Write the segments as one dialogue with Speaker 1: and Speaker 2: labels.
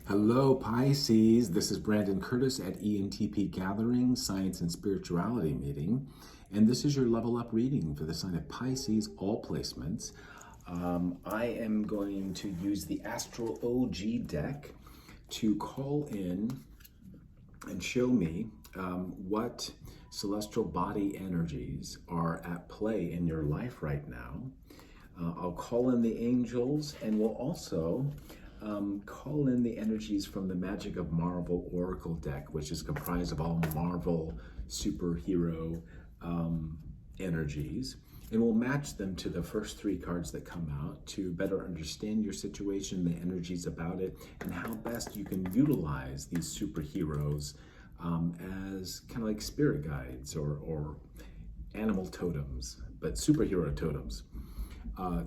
Speaker 1: Hello, Pisces. This is Brandon Curtis at Entpgathering, Science and Spirituality Meeting. And this is your level up reading for the sign of Pisces, all placements. I am going to use the Astral OG deck to call in and show me what celestial body energies are at play in your life right now. I'll call in the angels, and we'll also call in the energies from the Magic of Marvel Oracle deck, which is comprised of all Marvel superhero energies. And we'll match them to the first three cards that come out to better understand your situation, the energies about it, and how best you can utilize these superheroes as kind of like spirit guides or animal totems, but superhero totems.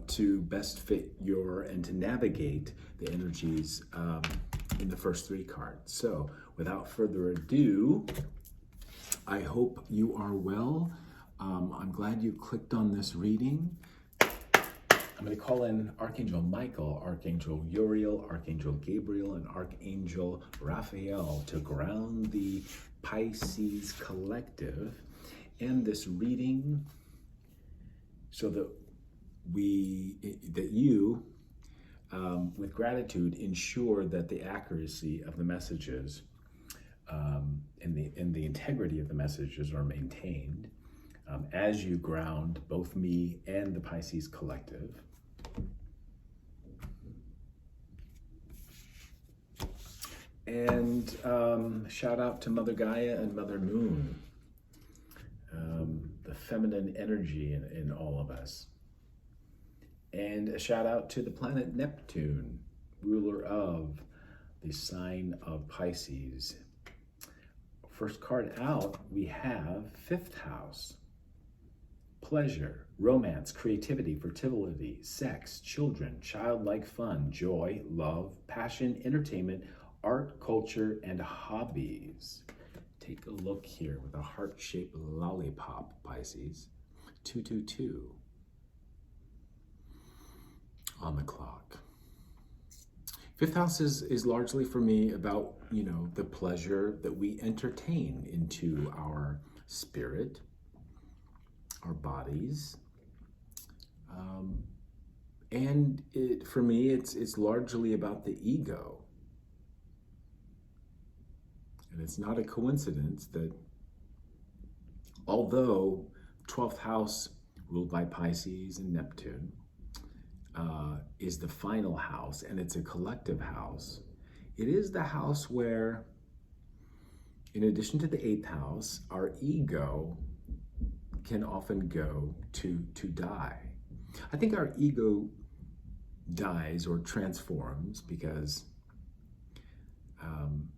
Speaker 1: To best fit and to navigate the energies in the first three cards. So without further ado, I hope you are well. I'm glad you clicked on this reading. I'm going to call in Archangel Michael, Archangel Uriel, Archangel Gabriel, and Archangel Raphael to ground the Pisces collective and this reading so that you, with gratitude, ensure that the accuracy of the messages and the integrity of the messages are maintained as you ground both me and the Pisces collective. And shout out to Mother Gaia and Mother Moon, the feminine energy in all of us. And a shout out to the planet Neptune, ruler of the sign of Pisces. First card out, we have fifth house. Pleasure, romance, creativity, fertility, sex, children, childlike fun, joy, love, passion, entertainment, art, culture, and hobbies. Take a look here with a heart-shaped lollipop, Pisces. 222. On the clock. Fifth house is largely for me about, the pleasure that we entertain into our spirit, our bodies. And for me, it's largely about the ego. And it's not a coincidence that although 12th house ruled by Pisces and Neptune, is the final house, and it's a collective house. It is the house where, in addition to the 8th house, our ego can often go to die. I think our ego dies or transforms because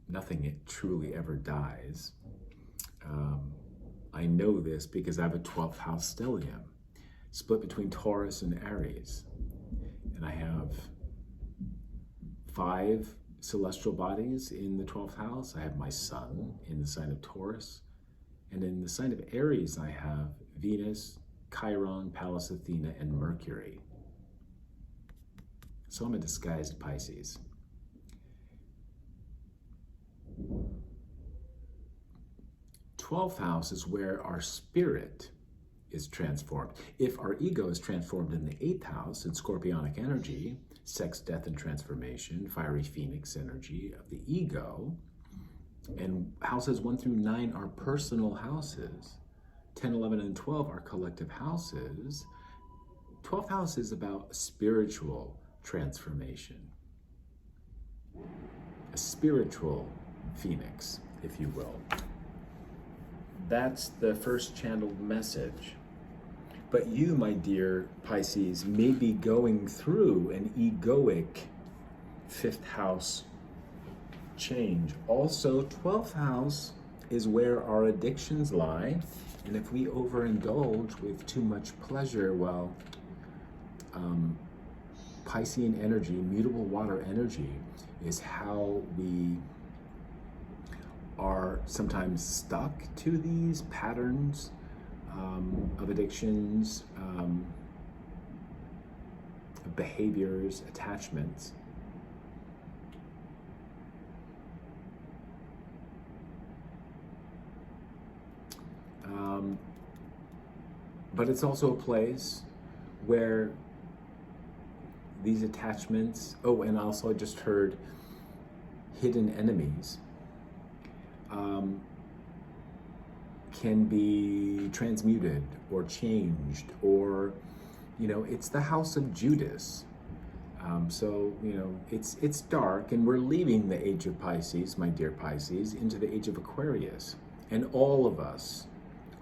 Speaker 1: nothing truly ever dies. I know this because I have a 12th house stellium split between Taurus and Aries. And I have 5 celestial bodies in the 12th house. I have my sun in the sign of Taurus. And in the sign of Aries, I have Venus, Chiron, Pallas Athena, and Mercury. So I'm a disguised Pisces. Twelfth house is where our spirit is transformed. If our ego is transformed in the 8th house in scorpionic energy, sex, death, and transformation, fiery phoenix energy of the ego, and houses 1 through 9 are personal houses, 10, 11, and 12 are collective houses. 12th house is about spiritual transformation, a spiritual phoenix, if you will. That's the first channeled message. But you, my dear Pisces, may be going through an egoic 5th house change. Also, 12th house is where our addictions lie. And if we overindulge with too much pleasure, well, Piscean energy, mutable water energy, is how we are sometimes stuck to these patterns of addictions, behaviors, attachments. But it's also a place where these attachments, oh, and also I just heard hidden enemies, can be transmuted or changed, or, it's the house of Judas. So, it's dark, and we're leaving the age of Pisces, my dear Pisces, into the age of Aquarius. And all of us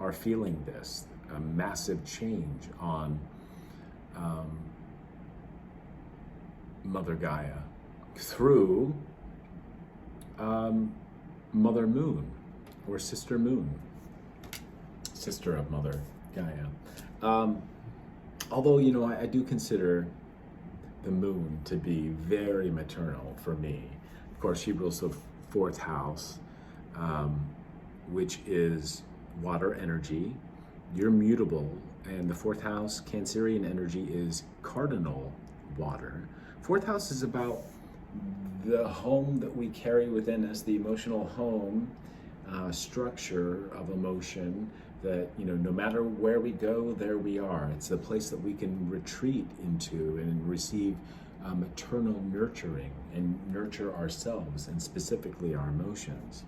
Speaker 1: are feeling this, a massive change on Mother Gaia through Mother Moon, or Sister Moon, sister of Mother Gaia. Although, I do consider the moon to be very maternal for me. Of course, she rules the fourth house, which is water energy. You're mutable, and the fourth house, Cancerian energy, is cardinal water. Fourth house is about the home that we carry within us, the emotional home structure of emotion that, no matter where we go, there we are. It's the place that we can retreat into and receive maternal nurturing and nurture ourselves, and specifically our emotions.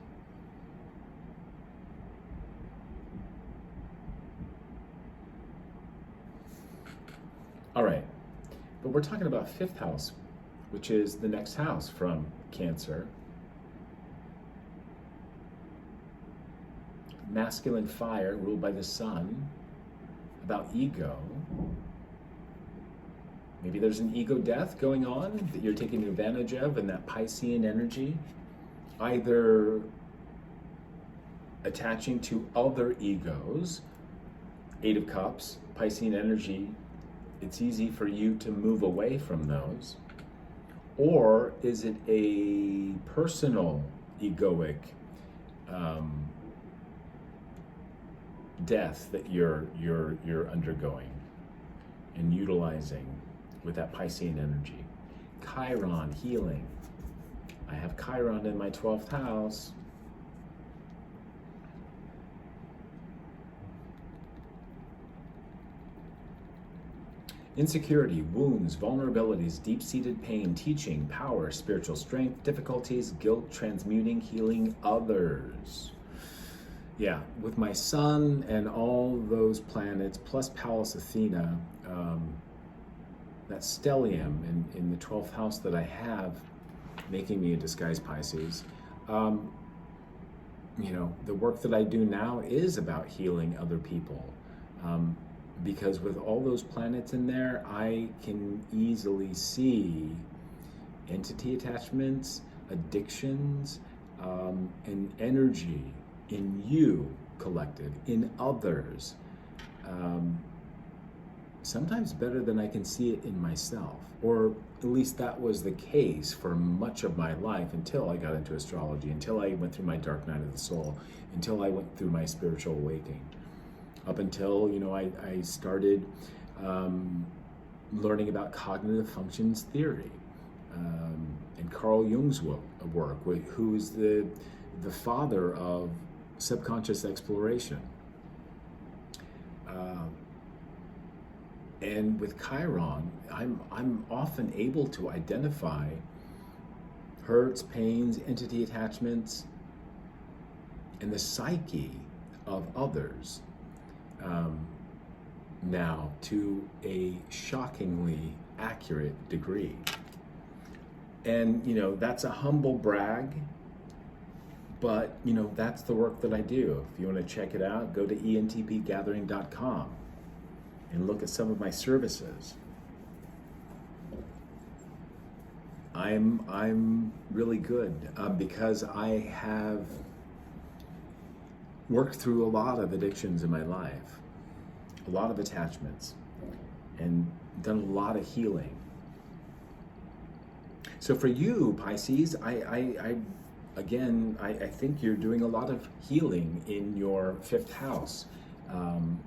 Speaker 1: All right, but we're talking about fifth house, which is the next house from Cancer. Masculine fire ruled by the sun, about ego. Maybe there's an ego death going on that you're taking advantage of, and that Piscean energy, either attaching to other egos. Eight of Cups, Piscean energy, it's easy for you to move away from those. Or is it a personal egoic death that you're undergoing and utilizing with that Piscean energy? Chiron, healing. I have Chiron in my 12th house. Insecurity, wounds, vulnerabilities, deep-seated pain, teaching, power, spiritual strength, difficulties, guilt, transmuting, healing others. Yeah, with my sun and all those planets, plus Pallas Athena, that stellium in the 12th house that I have, making me a disguised Pisces. The work that I do now is about healing other people. Because with all those planets in there, I can easily see entity attachments, addictions, and energy in you, collective, in others, sometimes better than I can see it in myself. Or at least that was the case for much of my life until I got into astrology, until I went through my dark night of the soul, until I went through my spiritual awakening. Up until, I started learning about cognitive functions theory and Carl Jung's work, who's the father of subconscious exploration. And with Chiron, I'm often able to identify hurts, pains, entity attachments, and the psyche of others. Now to a shockingly accurate degree. And, that's a humble brag, but, that's the work that I do. If you want to check it out, go to Entpgathering.com and look at some of my services. I'm really good because I have worked through a lot of addictions in my life, a lot of attachments, and done a lot of healing. So for you, Pisces, I think you're doing a lot of healing in your fifth house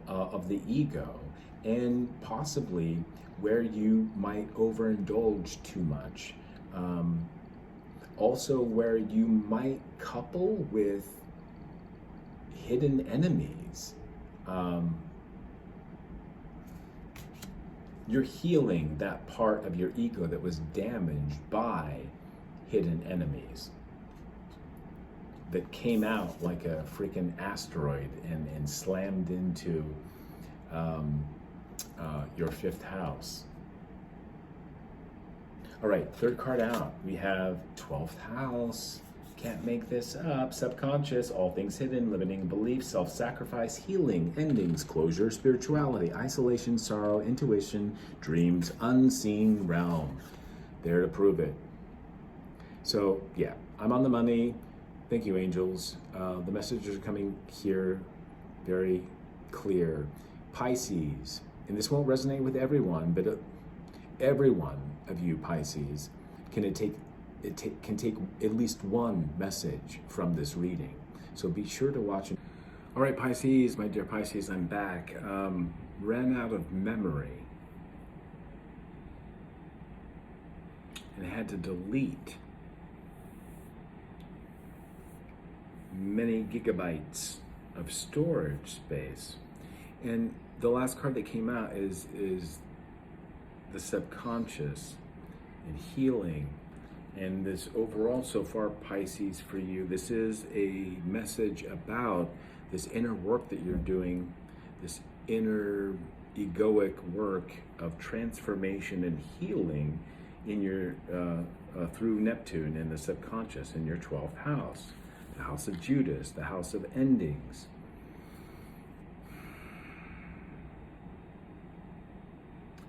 Speaker 1: of the ego, and possibly where you might overindulge too much. Also where you might couple with hidden enemies, You're healing that part of your ego that was damaged by hidden enemies, that came out like a freaking asteroid and slammed into your fifth house. All right, third card out. We have 12th house. Can't make this up. Subconscious, all things hidden, limiting beliefs, self-sacrifice, healing, endings, closure, spirituality, isolation, sorrow, intuition, dreams, unseen realm. There to prove it. So yeah, I'm on the money. Thank you, angels. The messages are coming here very clear. Pisces, and this won't resonate with everyone, but every one of you Pisces can take at least one message from this reading. So be sure to watch it. All right, Pisces, my dear Pisces, I'm back. Ran out of memory and had to delete many gigabytes of storage space. And the last card that came out is the subconscious and healing. And this overall so far, Pisces, for you, this is a message about this inner work that you're doing, this inner egoic work of transformation and healing in your through Neptune in the subconscious in your 12th house, the house of Judas, the house of endings.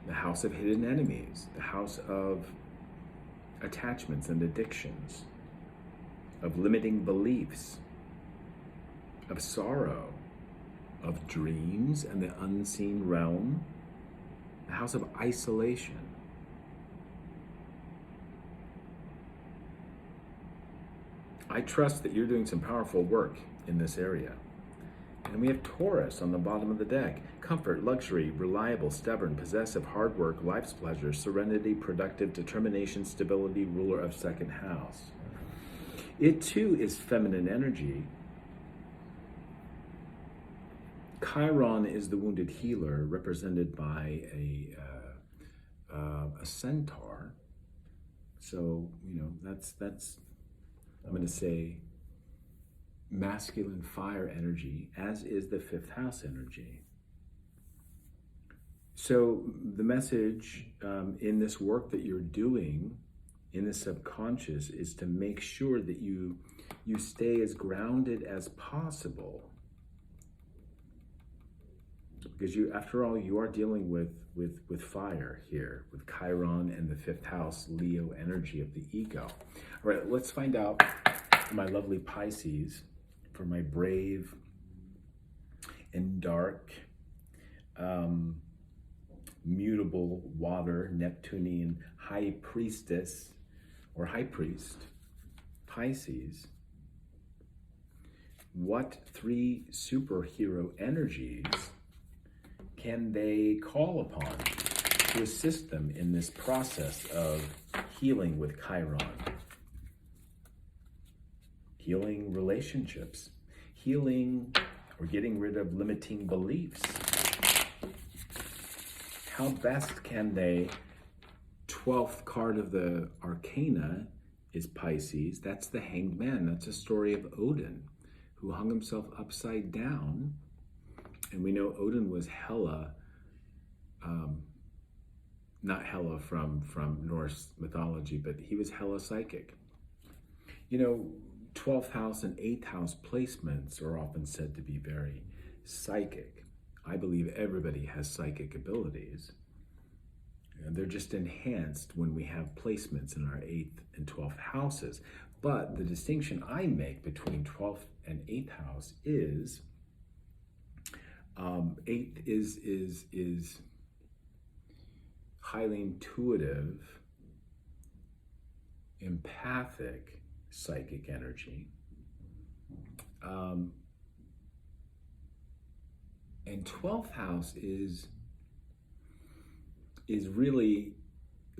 Speaker 1: The house of hidden enemies, the house of attachments and addictions, of limiting beliefs, of sorrow, of dreams and the unseen realm, the house of isolation. I trust that you're doing some powerful work in this area. And we have Taurus on the bottom of the deck. Comfort, luxury, reliable, stubborn, possessive, hard work, life's pleasure, serenity, productive, determination, stability, ruler of second house. It too is feminine energy. Chiron is the wounded healer, represented by a centaur. So, you know, that's I'm going to say masculine fire energy, as is the fifth house energy. So the message in this work that you're doing in the subconscious is to make sure that you stay as grounded as possible, because you, after all, you are dealing with fire here, with Chiron and the fifth house Leo energy of the ego. All right, let's find out for my lovely Pisces, for my brave and dark, mutable water Neptunian high priestess or high priest, Pisces. What three superhero energies can they call upon to assist them in this process of healing with Chiron? Healing relationships, healing or getting rid of limiting beliefs. How best can they? 12th card of the Arcana is Pisces. That's the Hanged Man. That's a story of Odin, who hung himself upside down. And we know Odin was Hela, not Hela from Norse mythology, but he was Hela psychic. You know, 12th house and 8th house placements are often said to be very psychic. I believe everybody has psychic abilities. And they're just enhanced when we have placements in our 8th and 12th houses. But the distinction I make between 12th and 8th house is 8th is highly intuitive, empathic, psychic energy. And 12th house is really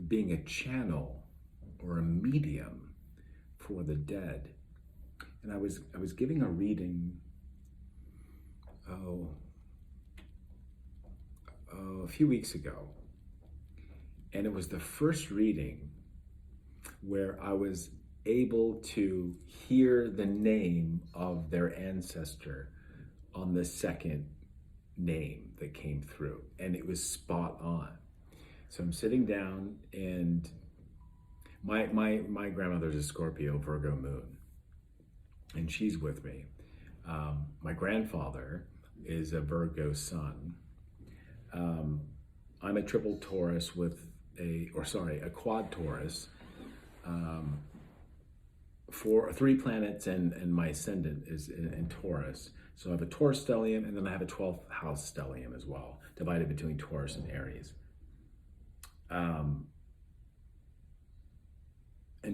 Speaker 1: being a channel or a medium for the dead. And I was giving a reading a few weeks ago, And it was the first reading where I was able to hear the name of their ancestor on the second name that came through, and it was spot on. So I'm sitting down, and my grandmother's a Scorpio, Virgo moon, and she's with me. My grandfather is a Virgo sun. I'm a triple Taurus with a quad Taurus. For 3 planets, and my ascendant is in Taurus. So I have a Taurus stellium, and then I have a 12th house stellium as well, divided between Taurus and Aries. And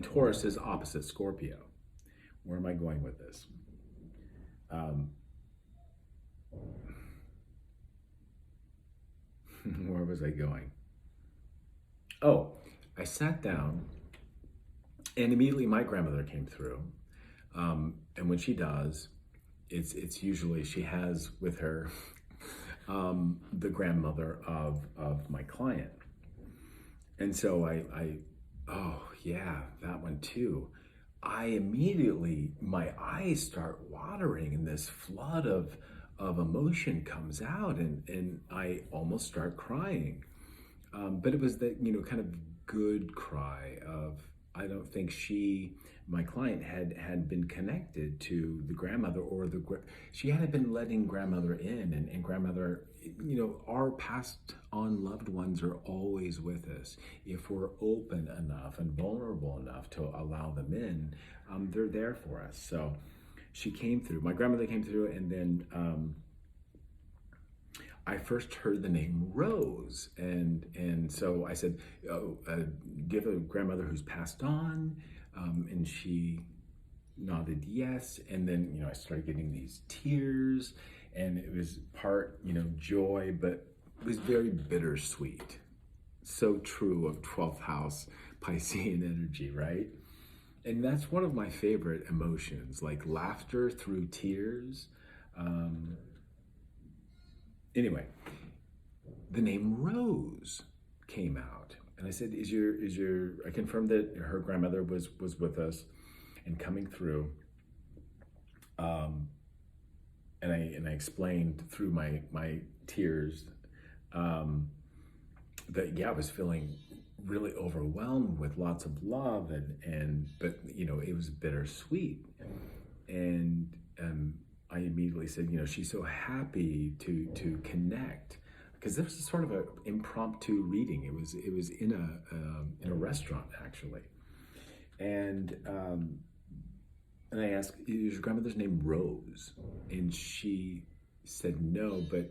Speaker 1: Taurus is opposite Scorpio. Where am I going with this? Where was I going? Oh, I sat down, and immediately my grandmother came through. And when she does, it's usually she has with her the grandmother of my client. And so I oh yeah, that one too. I immediately, my eyes start watering, and this flood of emotion comes out, and I almost start crying. But it was that, kind of good cry of, I don't think my client had been connected to the grandmother, or she hadn't been letting grandmother in, and grandmother, our passed on loved ones are always with us. If we're open enough and vulnerable enough to allow them in, they're there for us. So she came through, my grandmother came through, and then I first heard the name Rose, and so I said, do you have a grandmother who's passed on? And she nodded yes, and then I started getting these tears, and it was part joy, but it was very bittersweet. So true of 12th house Piscean energy, right? And that's one of my favorite emotions, like laughter through tears. Anyway, the name Rose came out, and I said, I confirmed that her grandmother was with us and coming through. And I explained through my tears that I was feeling really overwhelmed with lots of love, but it was bittersweet. And I immediately said, she's so happy to connect, because this was sort of an impromptu reading. It was in a restaurant, actually, and I asked, "Is your grandmother's name Rose?" And she said no, but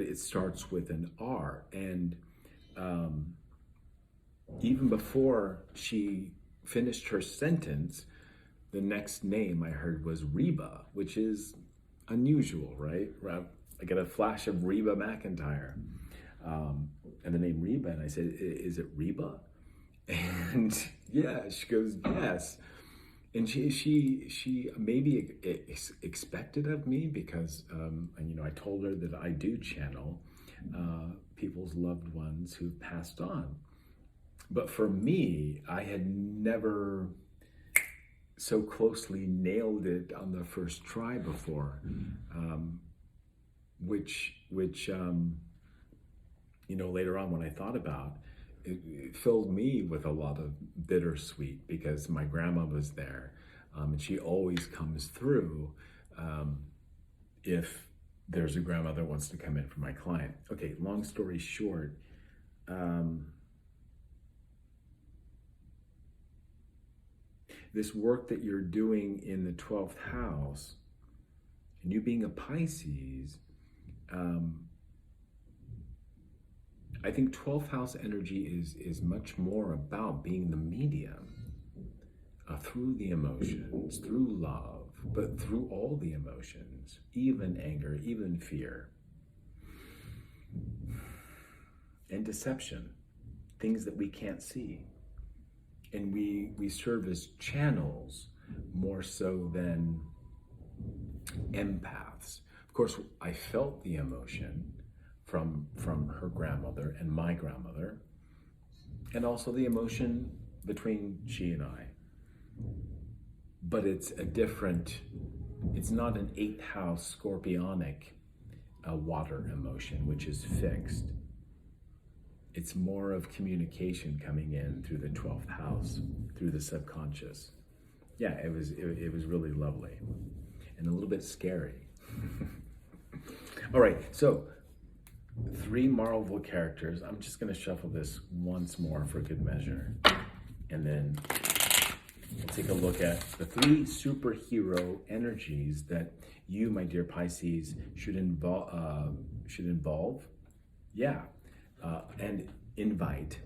Speaker 1: it starts with an R. And even before she finished her sentence, the next name I heard was Reba, which is unusual, right? I got a flash of Reba McEntire, and the name Reba, and I said, "Is it Reba?" And yeah, she goes, "Yes." And she maybe expected of me, because I told her that I do channel people's loved ones who've passed on. But for me, I had never so closely nailed it on the first try before, which later on when I thought about it filled me with a lot of bittersweet, because my grandma was there, and she always comes through if there's a grandmother that wants to come in for my client. Okay, long story short, this work that you're doing in the 12th house, and you being a Pisces, I think 12th house energy is much more about being the medium through the emotions, through love, but through all the emotions, even anger, even fear, and deception, things that we can't see. And we serve as channels more so than empaths. Of course, I felt the emotion from her grandmother and my grandmother, and also the emotion between she and I. But it's not an 8th house scorpionic water emotion, which is fixed. It's more of communication coming in through the 12th house, through the subconscious. Yeah, it was really lovely and a little bit scary. All right, so 3 Marvel characters. I'm just going to shuffle this once more for good measure, and then we'll take a look at the 3 superhero energies that you, my dear Pisces, should involve. Yeah, and invite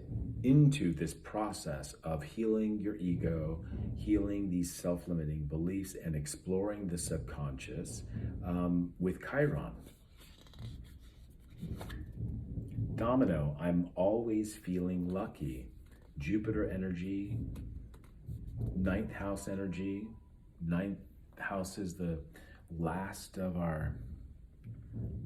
Speaker 1: into this process of healing your ego, healing these self-limiting beliefs, and exploring the subconscious with Chiron. Domino, I'm always feeling lucky. Jupiter energy, 9th house energy. 9th house is the last of our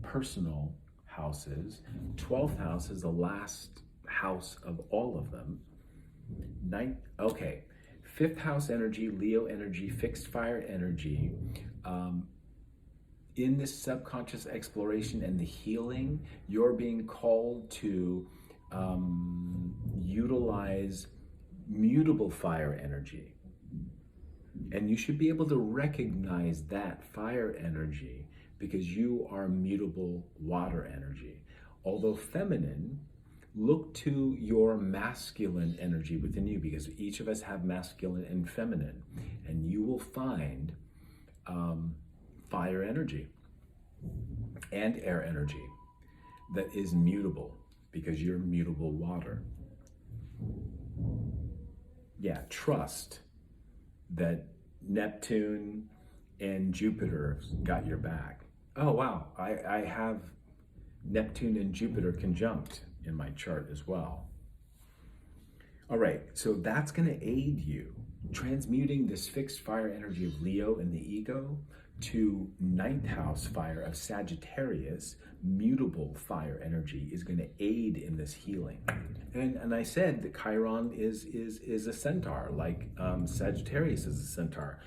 Speaker 1: personal houses. 12th house is the last house of all of them. 5th house energy, Leo energy, fixed fire energy. In this subconscious exploration and the healing, you're being called to utilize mutable fire energy. And you should be able to recognize that fire energy because you are mutable water energy. Although feminine, look to your masculine energy within you, because each of us have masculine and feminine, and you will find fire energy and air energy that is mutable, because you're mutable water. Yeah, trust that Neptune and Jupiter got your back. Oh wow, I have Neptune and Jupiter conjunct in my chart as well. All right, so that's going to aid you transmuting this fixed fire energy of Leo in the ego to 9th house fire of Sagittarius. Mutable fire energy is going to aid in this healing. And I said that Chiron is a centaur, like Sagittarius is a centaur.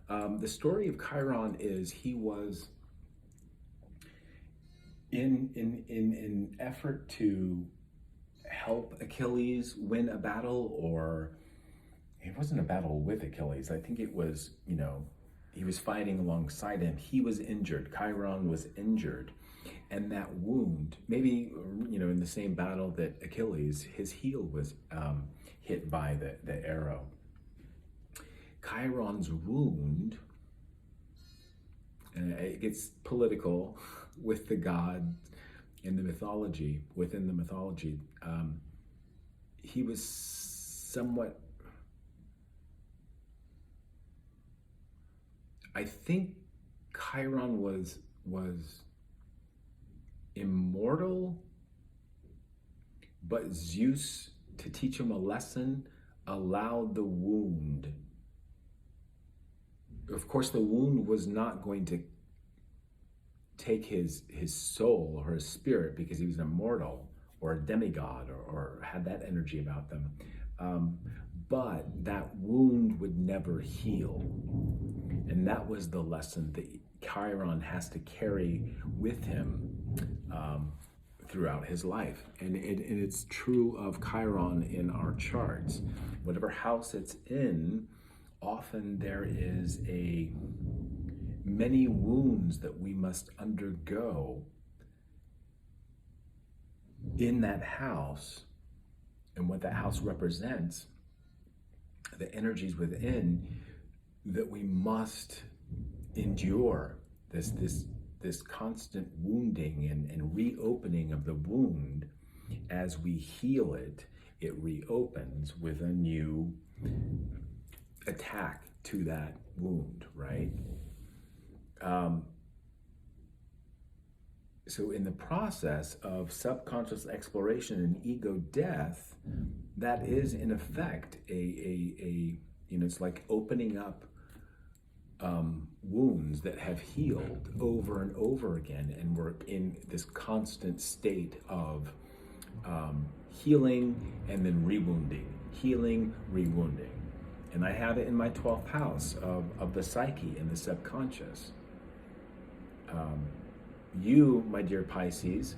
Speaker 1: The story of Chiron is he was in effort to help Achilles win a battle, or it wasn't a battle with Achilles. I think it was, he was fighting alongside him. He was injured. Chiron was injured. And that wound, maybe, in the same battle that Achilles, his heel was hit by the arrow. Chiron's wound, and it gets political with the god in the mythology, within the mythology. He was somewhat, I think Chiron was immortal, but Zeus, to teach him a lesson, allowed the wound. Of course, the wound was not going to take his soul or his spirit, because he was immortal or a demigod or had that energy about them. But that wound would never heal. And that was the lesson that Chiron has to carry with him throughout his life. And it's true of Chiron in our charts. Whatever house it's in, often there is many wounds that we must undergo in that house, and what that house represents, the energies within, that we must endure this constant wounding and reopening of the wound. As we heal it, it reopens with a new attack to that wound, right? So in the process of subconscious exploration and ego death, that is in effect it's like opening up wounds that have healed over and over again, and we're in this constant state of healing and then rewounding, healing, rewounding. And I have it in my 12th house of the psyche and the subconscious. You, my dear Pisces,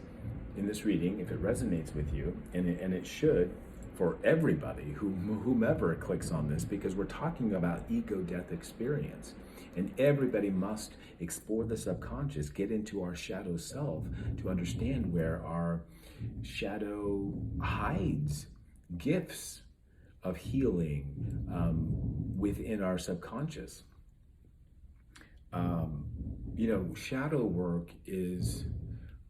Speaker 1: in this reading, if it resonates with you, and it should for everybody, whomever clicks on this, because we're talking about ego-death experience. And everybody must explore the subconscious, get into our shadow self to understand where our shadow hides gifts of healing within our subconscious. Shadow work is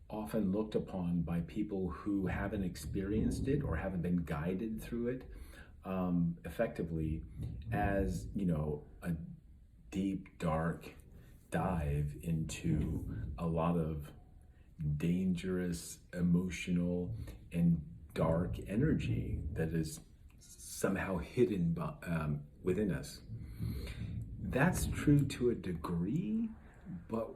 Speaker 1: often looked upon by people who haven't experienced it or haven't been guided through it effectively as, a deep, dark dive into a lot of dangerous, emotional, and dark energy that is somehow hidden within us. That's true to a degree, but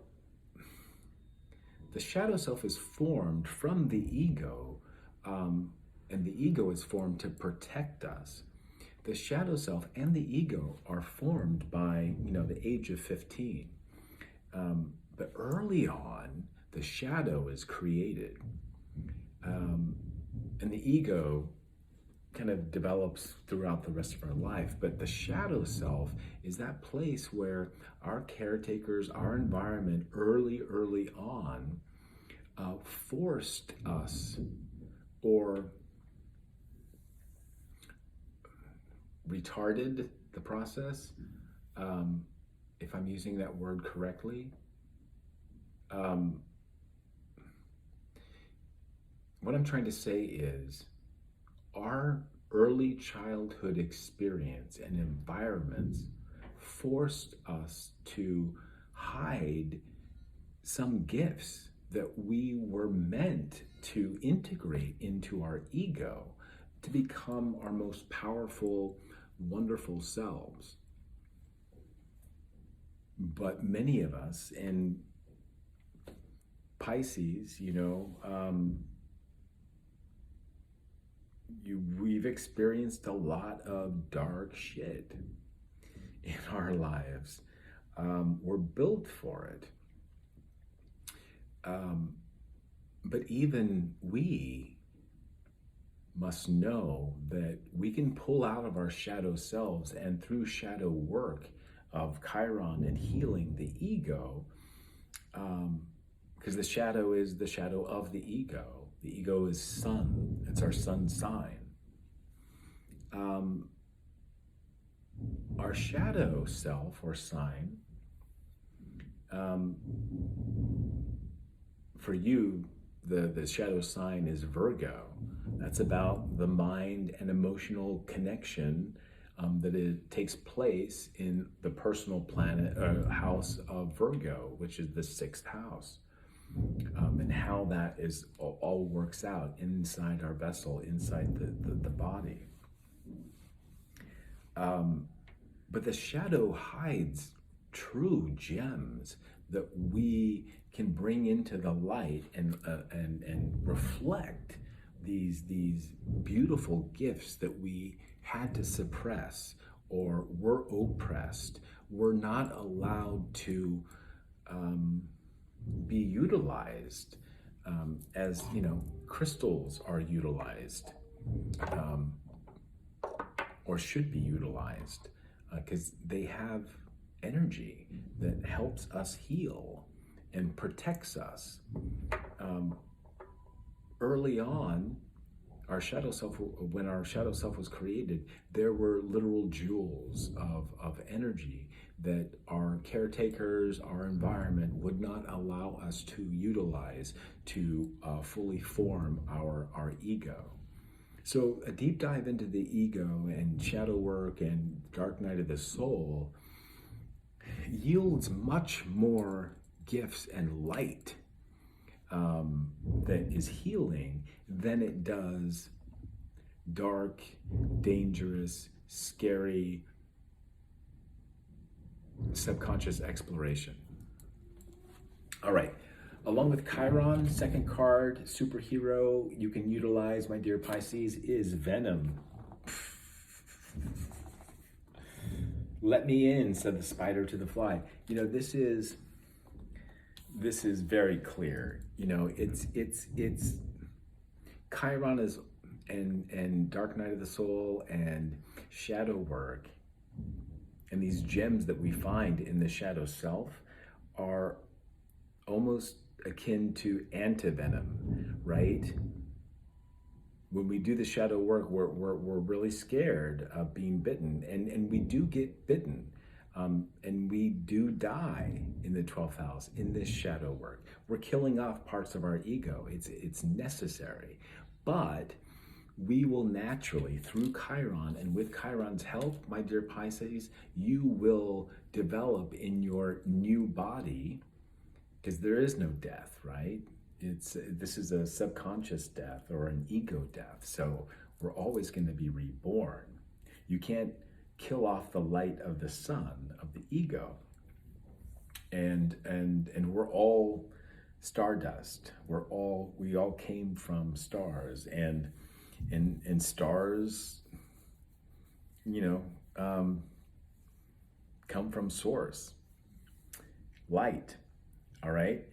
Speaker 1: the shadow self is formed from the ego, and the ego is formed to protect us. The shadow self and the ego are formed by, the age of 15. But early on, the shadow is created. And the ego kind of develops throughout the rest of our life. But the shadow self is that place where our caretakers, our environment, early on, forced us or retarded the process, if I'm using that word correctly. What I'm trying to say is our early childhood experience and environments forced us to hide some gifts that we were meant to integrate into our ego to become our most powerful, wonderful selves. But many of us, and Pisces, we've experienced a lot of dark shit in our lives. We're built for it. But even we must know that we can pull out of our shadow selves, and through shadow work of Chiron and healing the ego, because the shadow is the shadow of the ego. The ego is sun. It's our sun sign. Our shadow self or sign, for you, the shadow sign is Virgo. That's about the mind and emotional connection that it takes place in the personal planet house of Virgo, which is the 6th house, and how that is all works out inside our vessel, inside the body. But the shadow hides true gems that we can bring into the light and reflect these beautiful gifts that we had to suppress or were oppressed, were not allowed to be utilized as crystals are utilized or should be utilized, because they have energy that helps us heal and protects us. Early on, our shadow self, when our shadow self was created, there were literal jewels of energy that our caretakers, our environment would not allow us to utilize to fully form our ego. So a deep dive into the ego and shadow work and dark night of the soul yields much more gifts and light that is healing than it does dark, dangerous, scary, subconscious exploration. All right, Along with Chiron, second card, superhero you can utilize, my dear Pisces, is Venom. Let me in, said the spider to the fly. You know, this is very clear. You know, it's Chiron is and Dark Night of the Soul and shadow work and these gems that we find in the shadow self are almost akin to anti-venom, right? When we do the shadow work, we're really scared of being bitten, and we do get bitten, and we do die in the 12th house in this shadow work. We're killing off parts of our ego. It's necessary, but we will naturally, through Chiron and with Chiron's help, my dear Pisces, you will develop in your new body, because there is no death, right? This is a subconscious death or an ego death. So we're always going to be reborn. You can't kill off the light of the sun, of the ego. And we're all stardust. We all came from stars, and stars, you know, come from source, light. All right.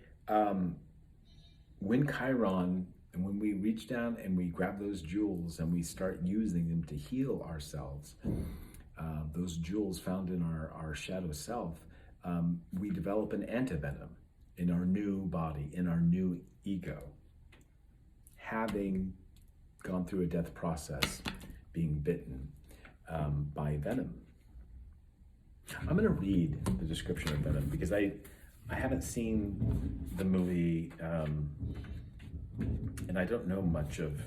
Speaker 1: When Chiron, and when we reach down and we grab those jewels and we start using them to heal ourselves, those jewels found in our shadow self, we develop an antivenom in our new body, in our new ego, having gone through a death process, being bitten by venom. I'm going to read the description of venom because I haven't seen the movie, and I don't know much of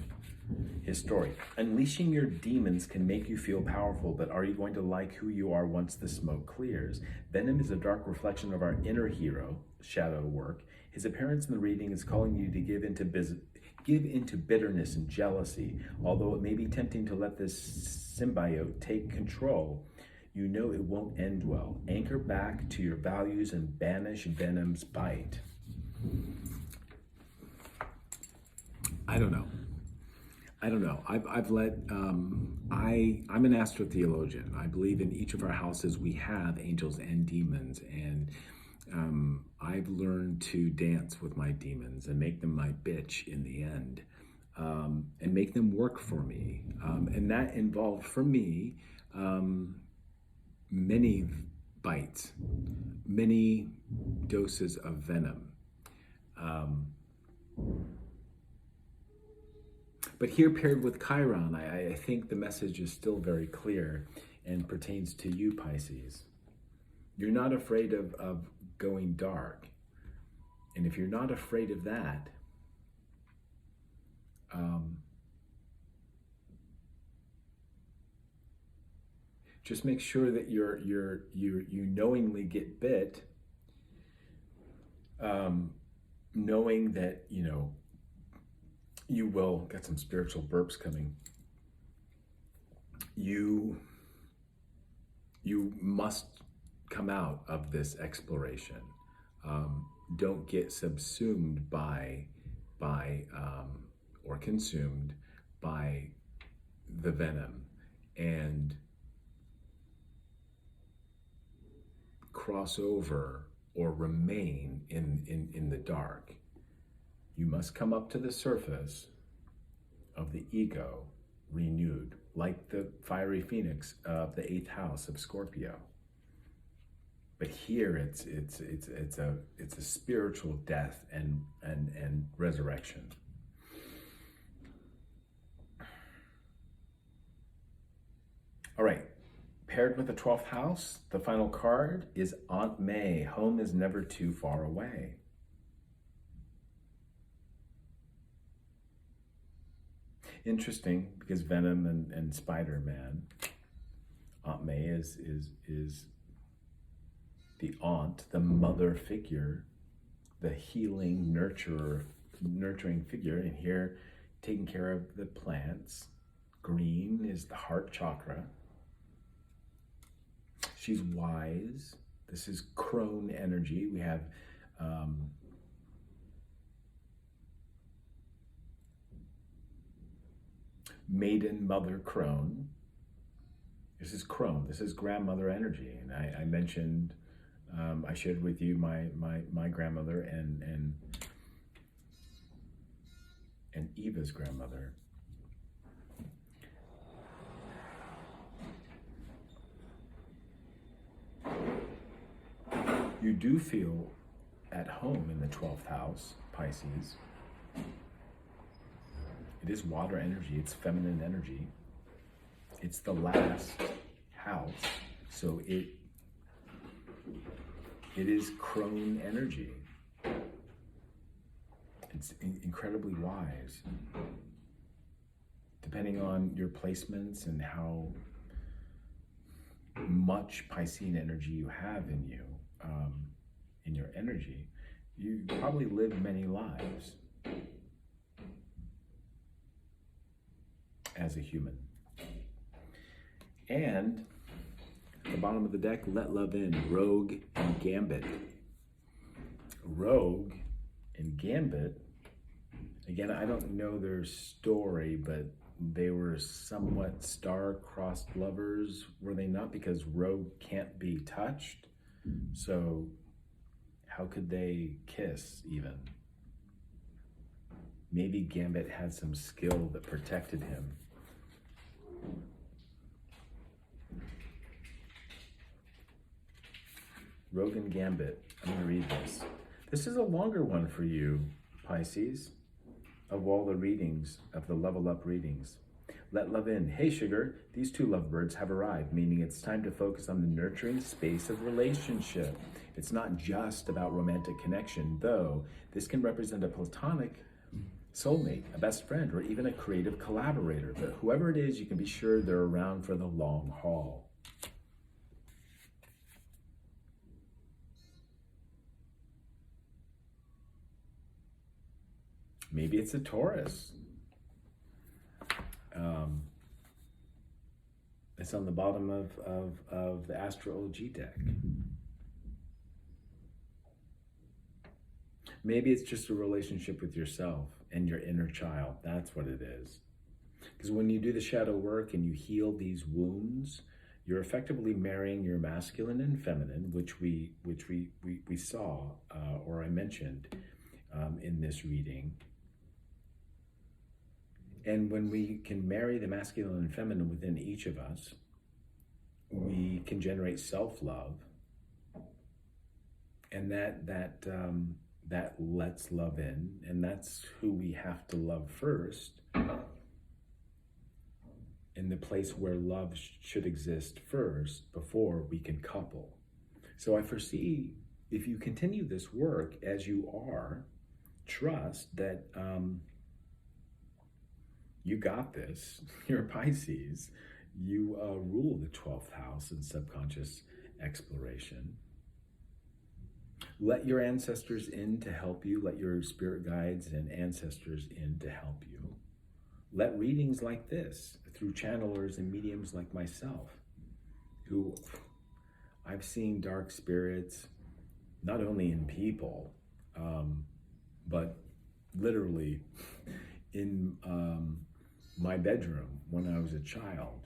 Speaker 1: his story. Unleashing your demons can make you feel powerful, but are you going to like who you are once the smoke clears? Venom is a dark reflection of our inner hero, shadow work. His appearance in the reading is calling you to give into bitterness and jealousy. Although it may be tempting to let this symbiote take control, you know it won't end well. Anchor back to your values and banish Venom's bite. I don't know. I've let, I'm an astrotheologian. I believe in each of our houses we have angels and demons, and I've learned to dance with my demons and make them my bitch in the end, and make them work for me. And that involved for me, many bites, many doses of venom. But here paired with Chiron, I think the message is still very clear and pertains to you, Pisces. You're not afraid of going dark. And if you're not afraid of that, just make sure that you knowingly get bit, knowing that, you know, you will get some spiritual burps coming. You must come out of this exploration. Don't get subsumed by or consumed by the venom, and cross over or remain in the dark. You must come up to the surface of the ego renewed, like the fiery phoenix of the 8th house of Scorpio. But here it's a spiritual death and resurrection. All right. Paired with the 12th house, the final card is Aunt May. Home is never too far away. Interesting, because Venom and Spider-Man, Aunt May is the aunt, the mother figure, the healing, nurturing figure, and here taking care of the plants. Green is the heart chakra. She's wise. This is crone energy. We have maiden mother crone. This is crone. This is grandmother energy. And I mentioned, I shared with you my grandmother and Eva's grandmother. You do feel at home in the 12th house, Pisces. It is water energy, it's feminine energy. It's the last house, so it is crone energy. It's incredibly wise. Depending on your placements and how much Piscean energy you have in you, in your energy, you probably live many lives as a human. And at the bottom of the deck, let love in, Rogue and Gambit. Rogue and Gambit, again, I don't know their story, but they were somewhat star-crossed lovers, were they not? Because Rogue can't be touched, so how could they kiss even? Maybe Gambit had some skill that protected him. Rogue and Gambit, I'm going to read this. This is a longer one for you, Pisces, of all the readings, of the Level Up readings. Let love in. Hey, sugar, these two lovebirds have arrived, meaning it's time to focus on the nurturing space of relationship. It's not just about romantic connection, though this can represent a platonic soulmate, a best friend, or even a creative collaborator. But whoever it is, you can be sure they're around for the long haul. Maybe it's a Taurus. It's on the bottom of the astrology deck. Maybe it's just a relationship with yourself and your inner child. That's what it is. Because when you do the shadow work and you heal these wounds, you're effectively marrying your masculine and feminine, which we saw or I mentioned in this reading. And when we can marry the masculine and feminine within each of us, we can generate self-love, and that lets love in, and that's who we have to love first, in the place where love should exist first before we can couple. So I foresee, if you continue this work as you are, trust that you got this. You're a Pisces. You rule the 12th house in subconscious exploration. Let your ancestors in to help you. Let your spirit guides and ancestors in to help you. Let readings like this, through channelers and mediums like myself, who I've seen dark spirits, not only in people, but literally in my bedroom when I was a child,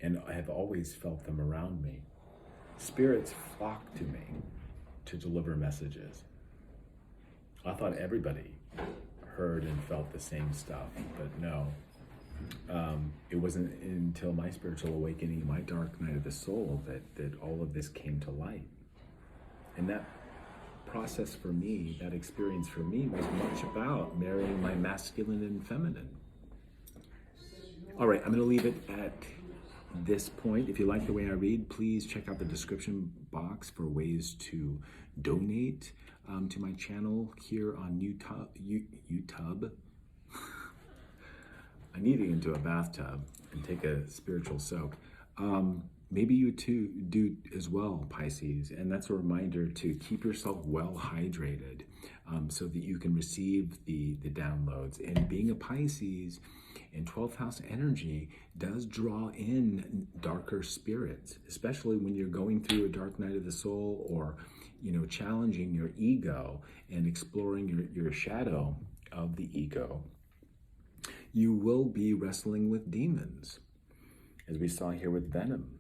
Speaker 1: and I have always felt them around me. Spirits flock to me to deliver messages. I thought everybody heard and felt the same stuff, but no. It wasn't until my spiritual awakening, my dark night of the soul, that all of this came to light. And that process for me, that experience for me, was much about marrying my masculine and feminine. All right, I'm going to leave it at this point. If you like the way I read, please check out the description box for ways to donate to my channel here on YouTube. I need to get into a bathtub and take a spiritual soak. Maybe you too do as well, Pisces, and that's a reminder to keep yourself well hydrated so that you can receive the downloads. And being a Pisces in 12th house energy does draw in darker spirits, especially when you're going through a dark night of the soul, or challenging your ego and exploring your shadow of the ego. You will be wrestling with demons, as we saw here with Venom.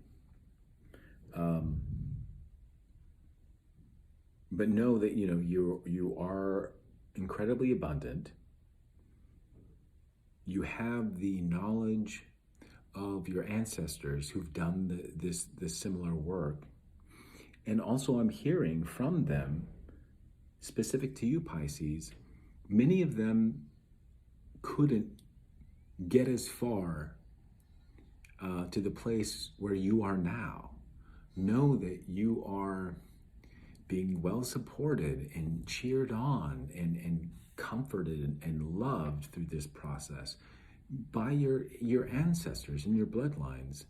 Speaker 1: But know that, you know, you are incredibly abundant. You have the knowledge of your ancestors who've done this similar work. And also I'm hearing from them, specific to you, Pisces, many of them couldn't get as far to the place where you are now. Know that you are being well supported and cheered on and comforted and loved through this process by your ancestors and your bloodlines,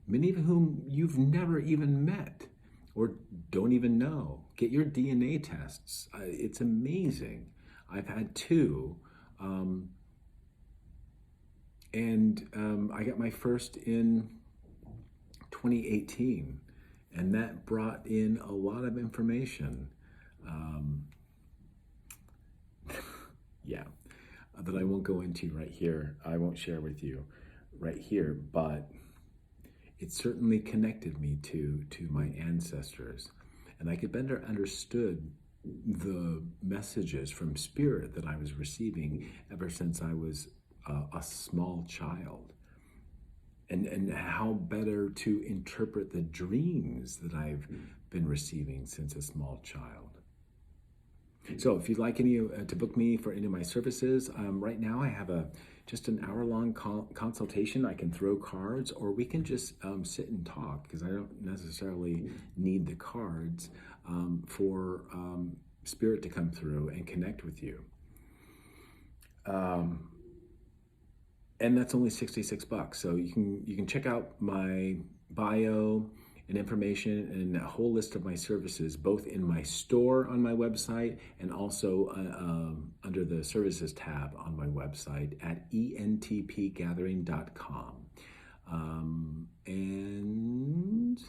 Speaker 1: many of whom you've never even met or don't even know. Get your DNA tests. It's amazing. I've had two, and I got my first in 2018, and that brought in a lot of information. Yeah, that I won't go into right here. I won't share with you right here, but it certainly connected me to my ancestors, and I could better understood the messages from spirit that I was receiving ever since I was a small child, and how better to interpret the dreams that I've been receiving since a small child. So if you'd like to book me for any of my services, right now I have just an hour-long consultation. I can throw cards, or we can just sit and talk, because I don't necessarily need the cards for spirit to come through and connect with you. And that's only $66. So you can check out my bio and information and a whole list of my services, both in my store on my website and also under the services tab on my website at Entpgathering.com. And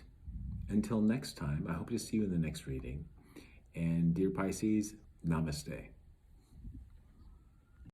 Speaker 1: until next time, I hope to see you in the next reading. And dear Pisces, namaste.